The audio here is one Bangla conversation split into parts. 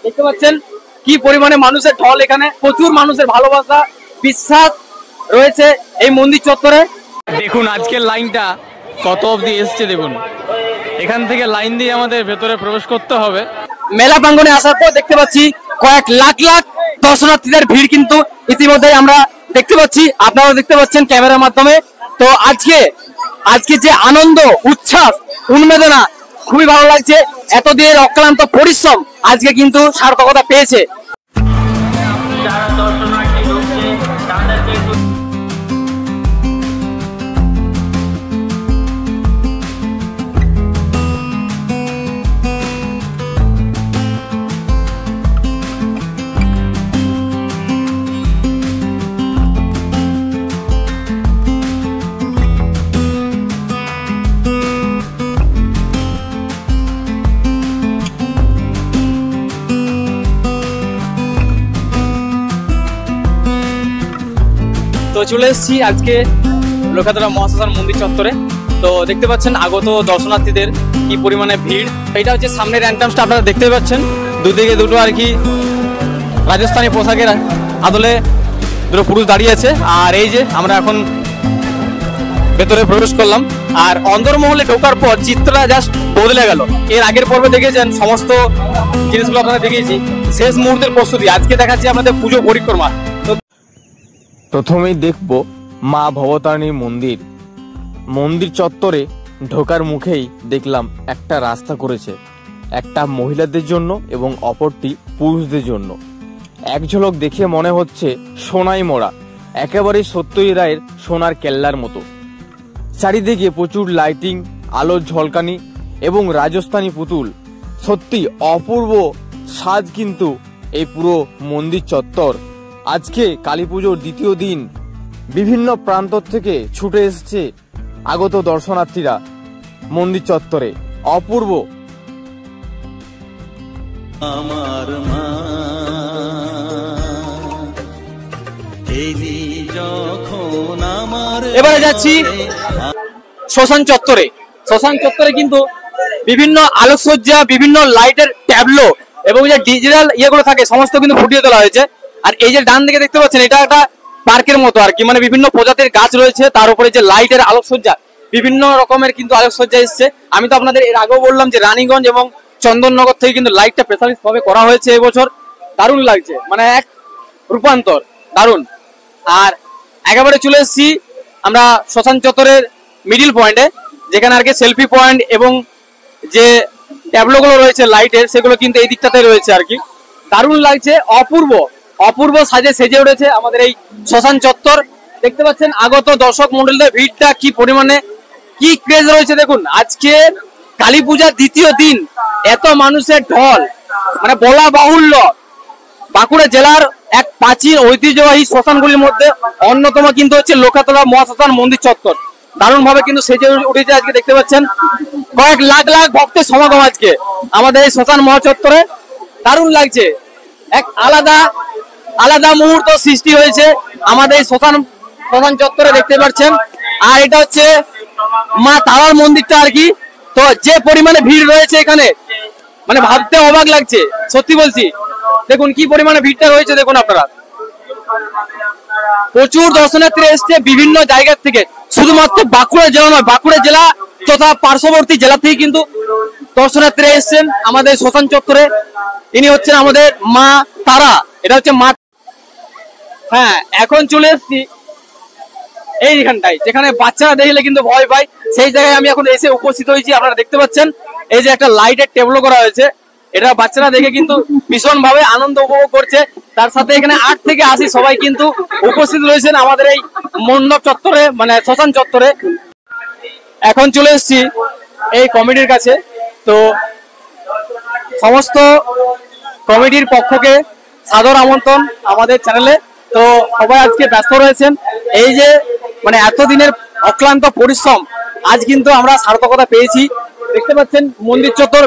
দেখতে পাচ্ছেন কি পরিমাণে মানুষের ঢল, এখানে প্রচুর মানুষের ভালোবাসা বিশ্বাস রয়েছে এই মন্দির চত্বরে। দেখুন আজকের লাইনটা কত অবধি এসছে, দেখুন এখান থেকে লাইন দিয়ে আমাদের ভেতরে প্রবেশ করতে হবে। মেলা প্রাঙ্গণে আসার পর দেখতে পাচ্ছি কয়েক লাখ লাখ দর্শনার্থীদের ভিড় কিন্তু ইতিমধ্যে আমরা দেখতে পাচ্ছি, আপনারাও দেখতে পাচ্ছেন ক্যামেরার মাধ্যমে। তো আজকে যে আনন্দ উচ্ছ্বাস উন্মেদনা খুবই ভালো লাগছে। এতদিনের অক্লান্ত পরিশ্রম আজকে কিন্তু সার্থকতা পেয়েছে। তো চলে এসেছি আজকে লোকাতলা মহাশ্মশান মন্দির চত্বরে। তো দেখতে পাচ্ছেন আগত দর্শনার্থীদের কি পরিমাণে ভিড়। এটা হচ্ছে সামনের এন্ট্রান্সটা, আপনারা দেখতে পাচ্ছেন দুদিকে দুটো আর কি রাজস্থানী পোশাকের আদলে দুটো পুরুষ দাঁড়িয়ে আছে। আর এই যে আমরা এখন ভেতরে প্রবেশ করলাম, আর অন্দরমহলে ঢোকার পর চিত্রটা জাস্ট বদলে গেল। এর আগের পর্বে দেখেছেন সমস্ত জিনিসগুলো আপনারা দেখিয়েছি, শেষ মুহূর্তের প্রস্তুতি। আজকে দেখাচ্ছি আমাদের পুজো পরিক্রমা। প্রথমেই দেখব মা ভবতারিণী মন্দির। মন্দির চত্বরে ঢোকার মুখেই দেখলাম একটা রাস্তা করেছে, একটা মহিলাদের জন্য এবং অপরটি পুরুষদের জন্য। এক ঝলক দেখে মনে হচ্ছে সোনাই মোড়া, একেবারে সত্যই রায়ের সোনার কেল্লার মতো। চারিদিকে প্রচুর লাইটিং, আলোর ঝলকানি এবং রাজস্থানী পুতুল। সত্যি অপূর্ব সাজ কিন্তু এই পুরো মন্দির চত্বর। আজকে কালী পুজোর দ্বিতীয় দিন বিভিন্ন প্রান্ত থেকে ছুটে এসেছে আগত দর্শনার্থীরা মন্দির চত্বরে। অপূর্ব। আমার মা যখন আমার এবারে যাচ্ছি শ্মশান চত্বরে। শ্মশান চত্বরে কিন্তু বিভিন্ন আলোকসজ্জা, বিভিন্ন লাইটের ট্যাবলো এবং যে ডিজিটাল ইয়েগুলো থাকে সমস্ত কিন্তু ফুটিয়ে তোলা হয়েছে। আর এই যে ডান দিকে দেখতে পাচ্ছেন এটা একটা পার্কের মতো আর কি, মানে বিভিন্ন প্রজাতির গাছ রয়েছে, তার উপরে যে লাইটের আলোকসজ্জা, বিভিন্ন রকমের কিন্তু আলোকসজ্জা এসছে। আমি তো আপনাদের এর আগেও বললাম যে রানীগঞ্জ এবং চন্দননগর থেকে কিন্তু লাইটটা স্পেশালিস্ট ভাবে করা হয়েছে এবছর। দারুণ লাগছে, মানে এক রূপান্তর, দারুণ। আর একেবারে চলে এসেছি আমরা শ্মশান চত্বরের মিডিল পয়েন্টে, যেখানে আর কি সেলফি পয়েন্ট এবং যে ট্যাবলোগুলো রয়েছে লাইটের সেগুলো কিন্তু এই দিকটাতে রয়েছে আর কি। দারুণ লাগছে, অপূর্ব অপূর্ব সাজে সেজে উঠেছে আমাদের এই শ্মশান চত্বর। দেখতে পাচ্ছেন আগত দর্শক মন্ডলীদের ভিড়টা কি পরিমাণে, কি ক্রেজ রয়েছে। দেখুন আজকে কালী পূজার দ্বিতীয় দিন এত মানুষের ঢল মানে বলা বাহুল্য। বাঁকুড়া জেলার এক প্রাচীন ঐতিহ্যবাহী শ্মশানগুলির মধ্যে অন্যতম কিন্তু হচ্ছে লোকাতলা মহাশ্মশান মন্দির চত্বর। দারুণ ভাবে কিন্তু সেজে উঠেছে আজকে। দেখতে পাচ্ছেন কয়েক লাখ লাখ ভক্তের সমাগম আজকে আমাদের এই শ্মশান মহাচত্বরে। দারুণ লাগছে, এক আলাদা আলাদা মুহূর্ত সৃষ্টি হয়েছে আমাদের এই শ্মশান চত্বরে দেখতে পাচ্ছেন। আর এটা হচ্ছে মা তারার মন্দিরটা আর কি। তো যে পরিমাণে ভিড় রয়েছে এখানে মানে ভাবতে অবাক লাগছে, সত্যি বলছি। দেখুন কি পরিমাণে ভিড়টা রয়েছে, দেখুন আপনারা। প্রচুর দর্শনার্থী এসছে বিভিন্ন জায়গা থেকে, শুধুমাত্র বাঁকুড়া জেলা নয়, বাঁকুড়া জেলা তথা পার্শ্ববর্তী জেলা থেকে কিন্তু দর্শনার্থীরা এসছেন আমাদের শ্মশান চত্বরে। ইনি হচ্ছেন আমাদের মা তারা, এটা হচ্ছে মা। হ্যাঁ, এখন চলে এসেছি এইখানটায় যেখানে বাচ্চারা দেখলে কিন্তু ভয় পায়, সেই জায়গায় আমি এখন এসে উপস্থিত হয়েছি। আপনারা দেখতে পাচ্ছেন এই যে একটা লাইটের টেবল করা হয়েছে, এটা বাচ্চারা দেখে কিন্তু ভীষণ ভাবে আনন্দ উপভোগ করছে। তার সাথে এখানে 8 থেকে 80 সবাই কিন্তু উপস্থিত রয়েছেন আমাদের এই মণ্ডপ চত্বরে, মানে শ্মশান চত্বরে। এখন চলে এসেছি এই কমিটির কাছে। তো সমস্ত কমিটির পক্ষকে সাদর আমন্ত্রণ আমাদের চ্যানেলে। তো সবাই আজকে ব্যস্ত রয়েছেন, এই যে মানে এতদিনের অক্লান্ত পরিশ্রম আজ কিন্তু আমরা সার্থকতা পেয়েছি। দেখতে পাচ্ছেন মন্দির চত্বর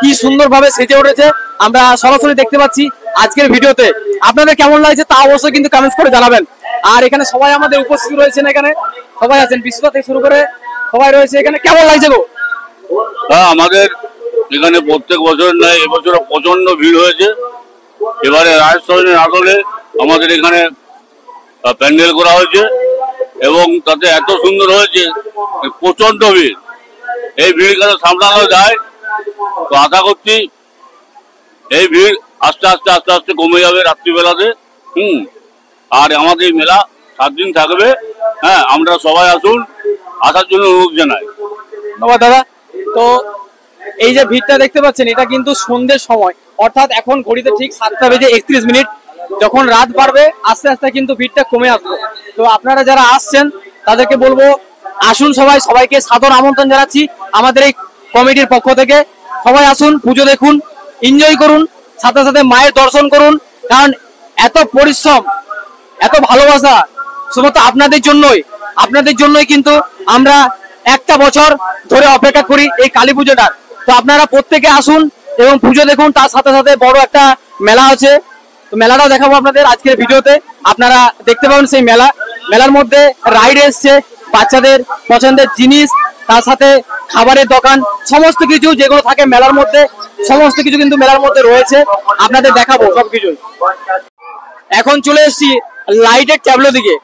কি সুন্দর ভাবে সেজে উঠেছে, আমরা সরাসরি দেখতে পাচ্ছি আজকের ভিডিওতে। আপনাদের কেমন লাগছে তা অবশ্যই কিন্তু কমেন্টস করে জানাবেন। আর এখানে সবাই আমাদের উপস্থিত রয়েছেন, এখানে সবাই আছেন, বিশ্বনাথ থেকে শুরু করে সবাই রয়েছে এখানে। কেমন লাগছে গো? আমাদের এখানে প্রত্যেক বছর নয়, এবছর প্রচন্ড ভিড় হয়েছে। এবারে রাজস্থানের আদলে আমাদের এখানে প্যান্ডেল করা হয়েছে এবং তাতে এত সুন্দর হয়েছে, প্রচন্ড ভিড়। এই ভিড় কেন সামলানো যায়, তো আশা করছি এই ভিড় আস্তে আস্তে আস্তে আস্তে কমে যাবে রাত্রিবেলাতে। আর আমাদের মেলা 7 দিন থাকবে। হ্যাঁ, আমরা সবাই আসুন, আসার জন্য অনুরোধ জানাই। ধন্যবাদ দাদা। তো এই যে ভিড়টা দেখতে পাচ্ছেন, এটা কিন্তু সন্ধ্যের সময়, অর্থাৎ এখন ঘড়িতে ঠিক 7:31। যখন রাত বাড়বে আস্তে আস্তে কিন্তু ভিড়টা কমে আসবে। তো আপনারা যারা আসছেন তাদেরকে বলবো আসুন, সবাইকে সাদর আমন্ত্রণ জানাচ্ছি আমাদের এই কমিটির পক্ষ থেকে। সবাই আসুন, পুজো দেখুন, এনজয় করুন, সাথে সাথে মায়ের দর্শন করুন। কারণ এত পরিশ্রম, এত ভালোবাসা শুধুমাত্র আপনাদের জন্যই কিন্তু আমরা একটা বছর ধরে অপেক্ষা করি এই কালী পুজোটার। তো আপনারা প্রত্যেকে আসুন এবং পুজো দেখুন। তার সাথে সাথে বড় একটা মেলা আছে, তো মেলাটাও দেখাবো আপনাদের আজকের ভিডিওতে। আপনারা দেখতে পাবেন সেই মেলার মধ্যে রাইড এসছে, বাচ্চাদের পছন্দের জিনিস, তার সাথে খাবারের দোকান, সমস্ত কিছু যেগুলো থাকে মেলার মধ্যে, সমস্ত কিছু কিন্তু মেলার মধ্যে রয়েছে। আপনাদের দেখাবো সবকিছু। এখন চলে এসেছি লাইটের ট্যাবলো দিকে।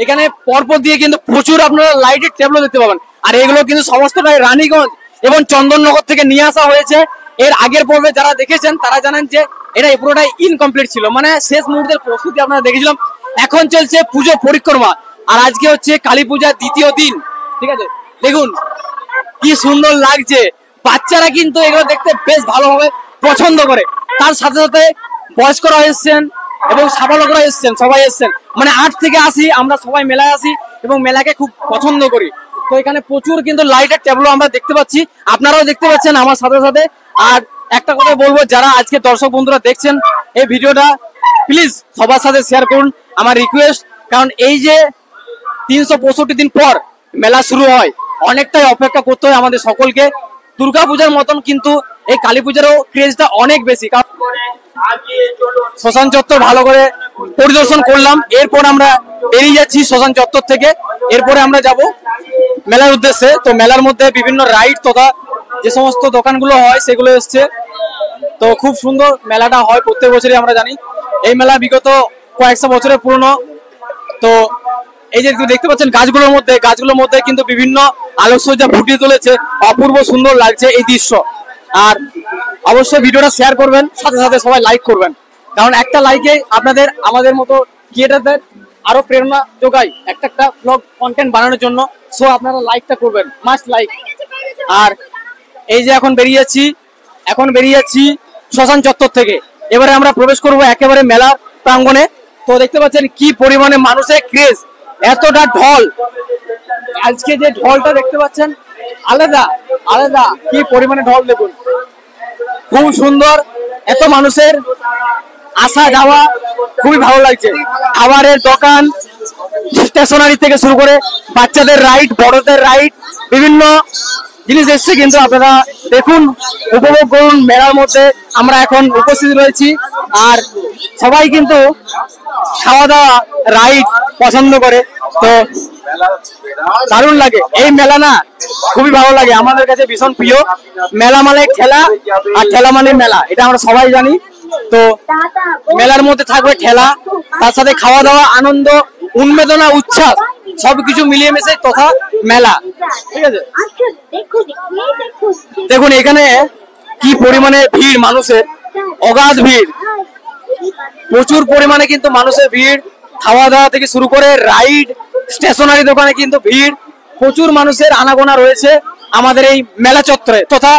এখানে পরপর দিয়ে কিন্তু প্রচুর আপনারা লাইটের ট্যাবলো দেখতে পাবেন। আর এগুলো কিন্তু সমস্তটাই রানীগঞ্জ এবং চন্দননগর থেকে নিয়ে আসা হয়েছে। এর আগের পর্বে যারা দেখেছেন তারা জানেন যে এটা পুরোটাই ইনকমপ্লিট ছিল, মানে শেষ মুহূর্তের প্রস্তুতি আপনারা দেখেছিলাম। এখন চলছে পুজো পরিক্রমা, আর আজকে হচ্ছে কালী পূজার 2য় দিন। ঠিক আছে, দেখুন কি সুন্দর লাগছে। বাচ্চারা কিন্তু এগুলো দেখতে বেশ ভালোভাবে পছন্দ করে। তার সাথে সাথে বয়স্করা এসছেন এবং সাবালকরা এসছেন, সবাই এসছেন, মানে 8 থেকে 80 আমরা সবাই মেলায় আসি এবং মেলাকে খুব পছন্দ করি। তো এখানে প্রচুর কিন্তু লাইটের ট্যাবলো আমরা দেখতে পাচ্ছি, আপনারাও দেখতে পাচ্ছেন আমার সাথে সাথে। আর একটা কথা বলবো, যারা আজকে দর্শক বন্ধুরা দেখছেন এই ভিডিওটা, প্লিজ সবার সাথে শেয়ার করুন, আমার রিকোয়েস্ট। কারণ এই যে 365 দিন পর মেলা শুরু হয়, অনেকটাই অপেক্ষা করতে হয় আমাদের সকলকে। দুর্গাপূজার মতন কিন্তু এই কালী পূজারও ক্রেজটা অনেক বেশি। কারণ শ্মশান চত্বর ভালো করে পরিদর্শন করলাম, এরপর আমরা বেরিয়ে যাচ্ছি শ্মশান চত্বর থেকে। এরপরে আমরা যাব মেলার উদ্দেশ্যে। তো মেলার মধ্যে বিভিন্ন রাইড তথা যে সমস্ত দোকানগুলো হয় সেগুলো এসছে। তো খুব সুন্দর মেলাটা হয় প্রত্যেক বছরই, আমরা জানি। এই মেলা বিগত কয়েকশো বছরের পুরনো। তো এই যে দেখতে পাচ্ছেন গাছগুলোর মধ্যে কিন্তু বিভিন্ন আলোকসজ্জা ফুটিয়ে তুলেছে, অপূর্ব সুন্দর লাগছে এই দৃশ্য। আর অবশ্যই ভিডিওটা শেয়ার করবেন, সাথে সাথে সবাই লাইক করবেন, কারণ একটা লাইকে আপনাদের আমাদের মতো ক্রিয়েটারদের আরো প্রেরণা যোগায় একটা ব্লগ কন্টেন্ট বানানোর জন্য। সো আপনারা লাইকটা করবেন, মাস্ট লাইক। আর এই যে এখন বেরিয়ে যাচ্ছি শ্মশান চত্বর থেকে। এবারে আমরা প্রবেশ করব একেবারে মেলার প্রাঙ্গণে। তো দেখতে পাচ্ছেন কি পরিমাণে মানুষের ক্রেজ, এতটা ঢল। আজকে যে ঢলটা দেখতে পাচ্ছেন আলাদা কি পরিমাণে ঢল, দেখুন খুব সুন্দর। এত মানুষের আসা যাওয়া খুবই ভালো লাগছে। খাবারের দোকান, স্টেশনারি থেকে শুরু করে বাচ্চাদের রাইড, বড়দের রাইড, বিভিন্ন জিনিস এসছে। কিন্তু আপনারা দেখুন, উপভোগ করুন। মেলার মধ্যে আমরা এখন উপস্থিত রয়েছি, আর সবাই কিন্তু খাওয়া দাওয়া রাইড পছন্দ করে। তো দারুণ লাগে এই মেলা, না খুবই ভালো লাগে, আমাদের কাছে ভীষণ প্রিয়। মেলা মানে ঠেলা, আর ঠেলা মানে মেলা, এটা আমরা সবাই জানি। তো মেলার মধ্যে থাকবে ঠেলা, তার সাথে খাওয়া দাওয়া, আনন্দ, উন্মেদনা, উচ্ছ্বাস সবকিছু মিলিয়ে মিশে তথা মেলা। ঠিক আছে, দেখুন এখানে কি পরিমাণে ভিড়, মানুষের অগাধ ভিড়, প্রচুর পরিমাণে কিন্তু মানুষের ভিড়। খাওয়া দাওয়া থেকে শুরু করে রাইড, স্টেশনারি দোকানে কিন্তু ভিড়, প্রচুর মানুষের আনাগোনা রয়েছে আমাদের এই মেলা চত্বরে তথা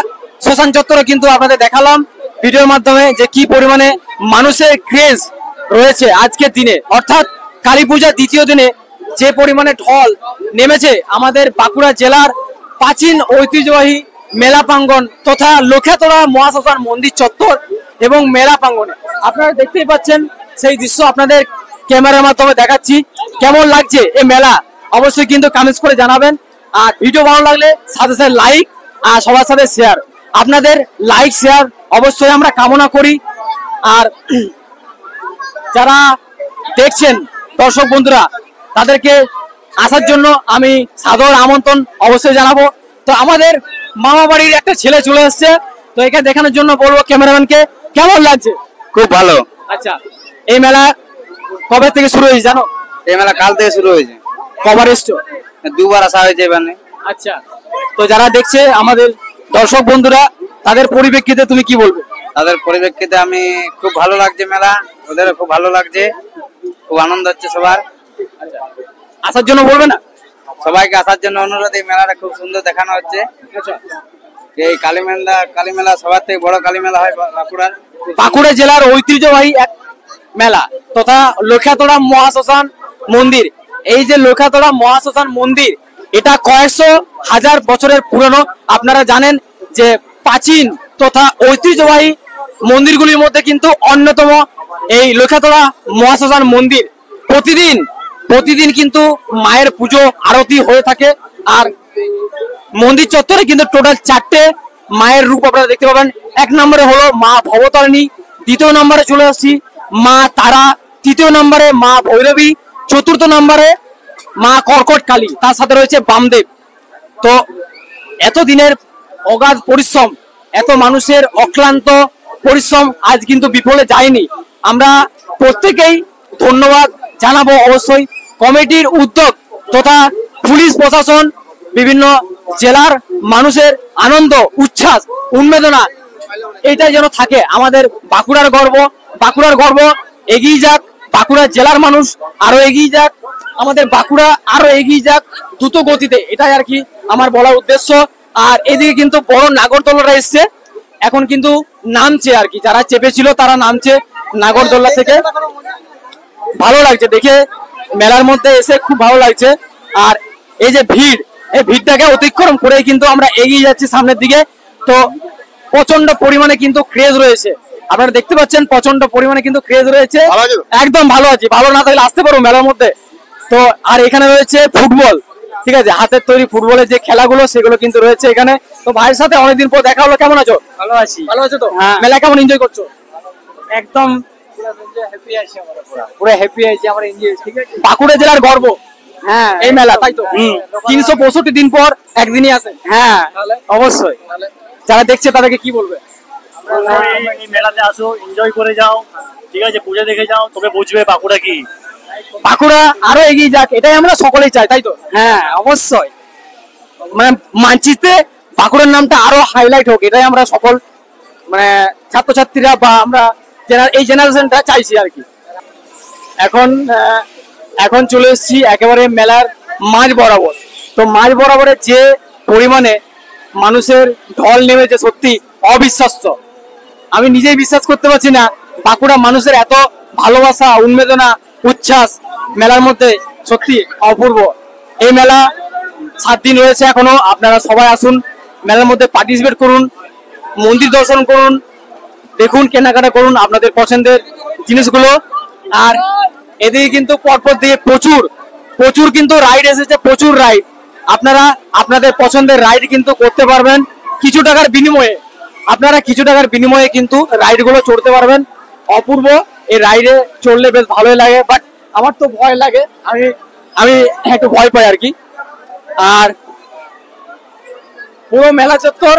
শ্মশান চত্বরে। কিন্তু আপনাদের দেখালাম ভিডিওর মাধ্যমে যে কি পরিমাণে মানুষের ক্রেজ রয়েছে আজকের দিনে, অর্থাৎ কালী পূজার 2য় দিনে যে পরিমাণে ঢল নেমেছে আমাদের বাঁকুড়া জেলার প্রাচীন ঐতিহ্যবাহী মেলা প্রাঙ্গণ তথা লক্ষ্যাতলা মহাশ্মশান মন্দির চত্বর এবং মেলা প্রাঙ্গণে। আপনারা দেখতেই পাচ্ছেন সেই দৃশ্য, আপনাদের ক্যামেরার মাধ্যমে দেখাচ্ছি। কেমন লাগছে এই মেলা অবশ্যই কিন্তু কমেন্টস করে জানাবেন। আর ভিডিও ভালো লাগলে সাথে সাথে লাইক, আর সবার সাথে শেয়ার। আপনাদের লাইক শেয়ার অবশ্যই আমরা কামনা করি। আর যারা দেখছেন দর্শক বন্ধুরা, তাদেরকে আসার জন্য আমি সাদর আমন্ত্রণ অবশ্যই জানাবো। তো আমাদের মামা বাড়ির একটা ছেলে চলে এসছে, তো এখানে দেখানোর জন্য বলবো ক্যামেরাম্যানকে, কেমন লাগছে? খুব ভালো। আচ্ছা, এই মেলা কবে থেকে শুরু হয়েছে জানো? এই মেলা কাল থেকে শুরু হয়েছে। কবার এসছো? দুবার আসা হয়েছে এখানে। আচ্ছা, তো যারা দেখছে আমাদের দর্শক বন্ধুরা, তাদের পরিপ্রেক্ষিতে তুমি কি বলবে? তাদের পরিপ্রেক্ষিতে আমি খুব ভালো লাগছে মেলা, ওদেরও খুব ভালো লাগছে, খুব আনন্দ হচ্ছে সবার। আসার জন্য বলবে না? সবাইকে আসার জন্য অনুরোধ। এই মেলাটা খুব সুন্দর দেখানো হচ্ছে। এই কালী মেলা সবার থেকে বড় কালী মেলা হয় বাঁকুড়ার। বাঁকুড়া জেলার ঐতিহ্যবাহী এক মেলা তথা লক্ষাতড়া মহাশ্মশান মন্দির। এই যে লক্ষাতড়া মহাশ্মশান মন্দির, এটা কয়েকশো হাজার বছরের পুরনো। আপনারা জানেন যে প্রাচীন তথা ঐতিহ্যবাহী মন্দিরগুলির মধ্যে কিন্তু অন্যতম এই লক্ষাতড়া মহাশ্মশান মন্দির। প্রতিদিন কিন্তু মায়ের পুজো আরতি হয়ে থাকে। আর মন্দির চত্বরে কিন্তু টোটাল 4টে মায়ের রূপ আপনারা দেখতে পাবেন। 1 নম্বরে হলো মা ভবতারিণী, 2য় নম্বরে চলে আসছি মা তারা, 3য় নম্বরে মা ভৈরবী, 4র্থ নম্বরে মা কর্কট কালী, তার সাথে রয়েছে বামদেব। তো এতদিনের অগাধ পরিশ্রম, এত মানুষের অক্লান্ত পরিশ্রম আজ কিন্তু বিফলে যায়নি। আমরা প্রত্যেকেই ধন্যবাদ জানাবো অবশ্যই কমিটির উদ্যোগ তথা পুলিশ প্রশাসন, বিভিন্ন জেলার মানুষের আনন্দ, উচ্ছ্বাস, উন্মেদনা, এটা যেন থাকে। আমাদের বাঁকুড়ার গর্ব এগিয়ে যাক, বাঁকুড়া জেলার মানুষ আরো এগিয়ে যাক, আমাদের বাঁকুড়া আরো এগিয়ে যাক দ্রুত গতিতে, এটাই আর কি আমার বলার উদ্দেশ্য। আর এদিকে কিন্তু বড় নাগরদোলরা এসছে, এখন কিন্তু নামছে আর কি, যারা চেপেছিল তারা নামছে নাগরদোলনা থেকে। ভালো লাগছে দেখে, মেলার মধ্যে এসে খুব ভালো লাগছে। আর এই যে ভিড়, এই ভিড়টাকে অতিক্রম করে কিন্তু আমরা এগিয়ে যাচ্ছি সামনের দিকে। তো প্রচন্ড পরিমাণে কিন্তু ক্রেজ রয়েছে, আপনারা দেখতে পাচ্ছেন প্রচন্ড পরিমাণে কিন্তু ক্রেজ রয়েছে। একদম ভালো আছি, ভালো না থাকলে আসতে পারো মেলার মধ্যে। তো আর এখানে রয়েছে ফুটবল, ঠিক আছে, হাতের তৈরি ফুটবলের যে খেলাগুলো সেগুলো কিন্তু রয়েছে এখানে। তো ভাইয়ের সাথে অনেকদিন পর দেখা হলো, কেমন আছো? ভালো আছি। ভালো আছো তো? হ্যাঁ। মেলা কেমন এনজয় করছো? একদম পুরো হ্যাপি আছি আমরা, এনজয়। ঠিক আছে, বাঁকুড়া জেলার গর্ব হ্যাঁ এই মেলা, তাই তো? 365 দিন পর একদিনই আসে। হ্যাঁ অবশ্যই। যারা দেখছে তাদেরকে কি বলবে? এই মেলাতে আসো, এনজয় করে যাও, ঠিক আছে, পুজো দেখে যাও, তবে বুঝবে বাঁকুড়া কি। বাঁকুড়া আরো এগিয়ে যাক, এটাই আমরা সকলেই চাই, তাই তো? হ্যাঁ অবশ্যই, মানে মানচিত্রে বাঁকুড়ার নামটা আরো হাইলাইট হোক, এটাই আমরা সকল মানে ছাত্রছাত্রীরা বা আমরা এই জেনারেশনটা চাইছি আর কি। এখন চলে এসেছি একেবারে মেলার মাঝ বরাবর। তো মাঝ বরাবরে যে পরিমাণে মানুষের ঢল নেমেছে সত্যি অবিশ্বাস্য। আমি নিজেই বিশ্বাস করতে পারছি না, বাঁকুড়া মানুষের এত ভালোবাসা, উন্মেদনা, উচ্ছ্বাস মেলার মধ্যে সত্যি অপূর্ব। এই মেলা 7 দিন রয়েছে এখনো, আপনারা সবাই আসুন, মেলার মধ্যে পার্টিসিপেট করুন, মন্দির দর্শন করুন, দেখুন, কেনাকাটা করুন আপনাদের পছন্দের জিনিসগুলো। আর এদিকে কিন্তু পরপর দিয়ে প্রচুর কিন্তু রাইড এসেছে, প্রচুর রাইড। আপনারা আপনাদের পছন্দের রাইড কিন্তু করতে পারবেন কিছু টাকার বিনিময়ে। আপনারা কিছু টাকার বিনিময়ে কিন্তু রাইড গুলো চড়তে পারবেন। অপূর্ব, এই রাইডে চড়লে বেশ ভালোই লাগে, বাট আমার তো ভয় লাগে, আমি একটু ভয় পাই আর কি। আর পুরো মেলা চত্বর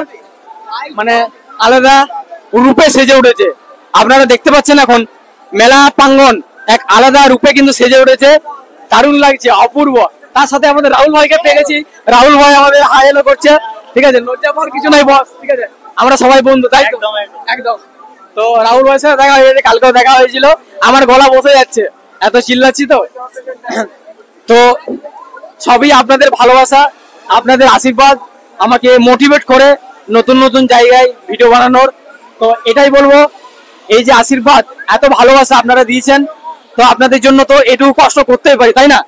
মানে আলাদা রূপে সেজে উঠেছে, আপনারা দেখতে পাচ্ছেন। এখন মেলা প্রাঙ্গণ এক আলাদা রূপে কিন্তু সেজে উঠেছে, দারুণ লাগছে, অপূর্ব। তার সাথে আমাদের রাহুল ভাইকে পেয়ে গেছি, রাহুল ভাই আমাদের হাই হেলো করছে, ঠিক আছে, লজ্জা পাওয়ার কিছু নাই বস, ঠিক আছে, আমরা সবাই বন্ধু, তাই তো? একদম। তো রাহুল ভাইয়ের সাথে দেখা হয়েছে, কালকেও দেখা হয়েছিল, আমার গলা বসে যাচ্ছে এত চিল্লাচ্ছি। তো সবই আপনাদের ভালোবাসা, আপনাদের আশীর্বাদ আমাকে মোটিভেট করে নতুন নতুন জায়গায় ভিডিও বানানোর। তো এটাই বলবো, এই যে আশীর্বাদ, এত ভালোবাসা আপনারা দিয়েছেন, তো আপনাদের জন্য তো এটুকু কষ্ট করতেই পারি, তাই না?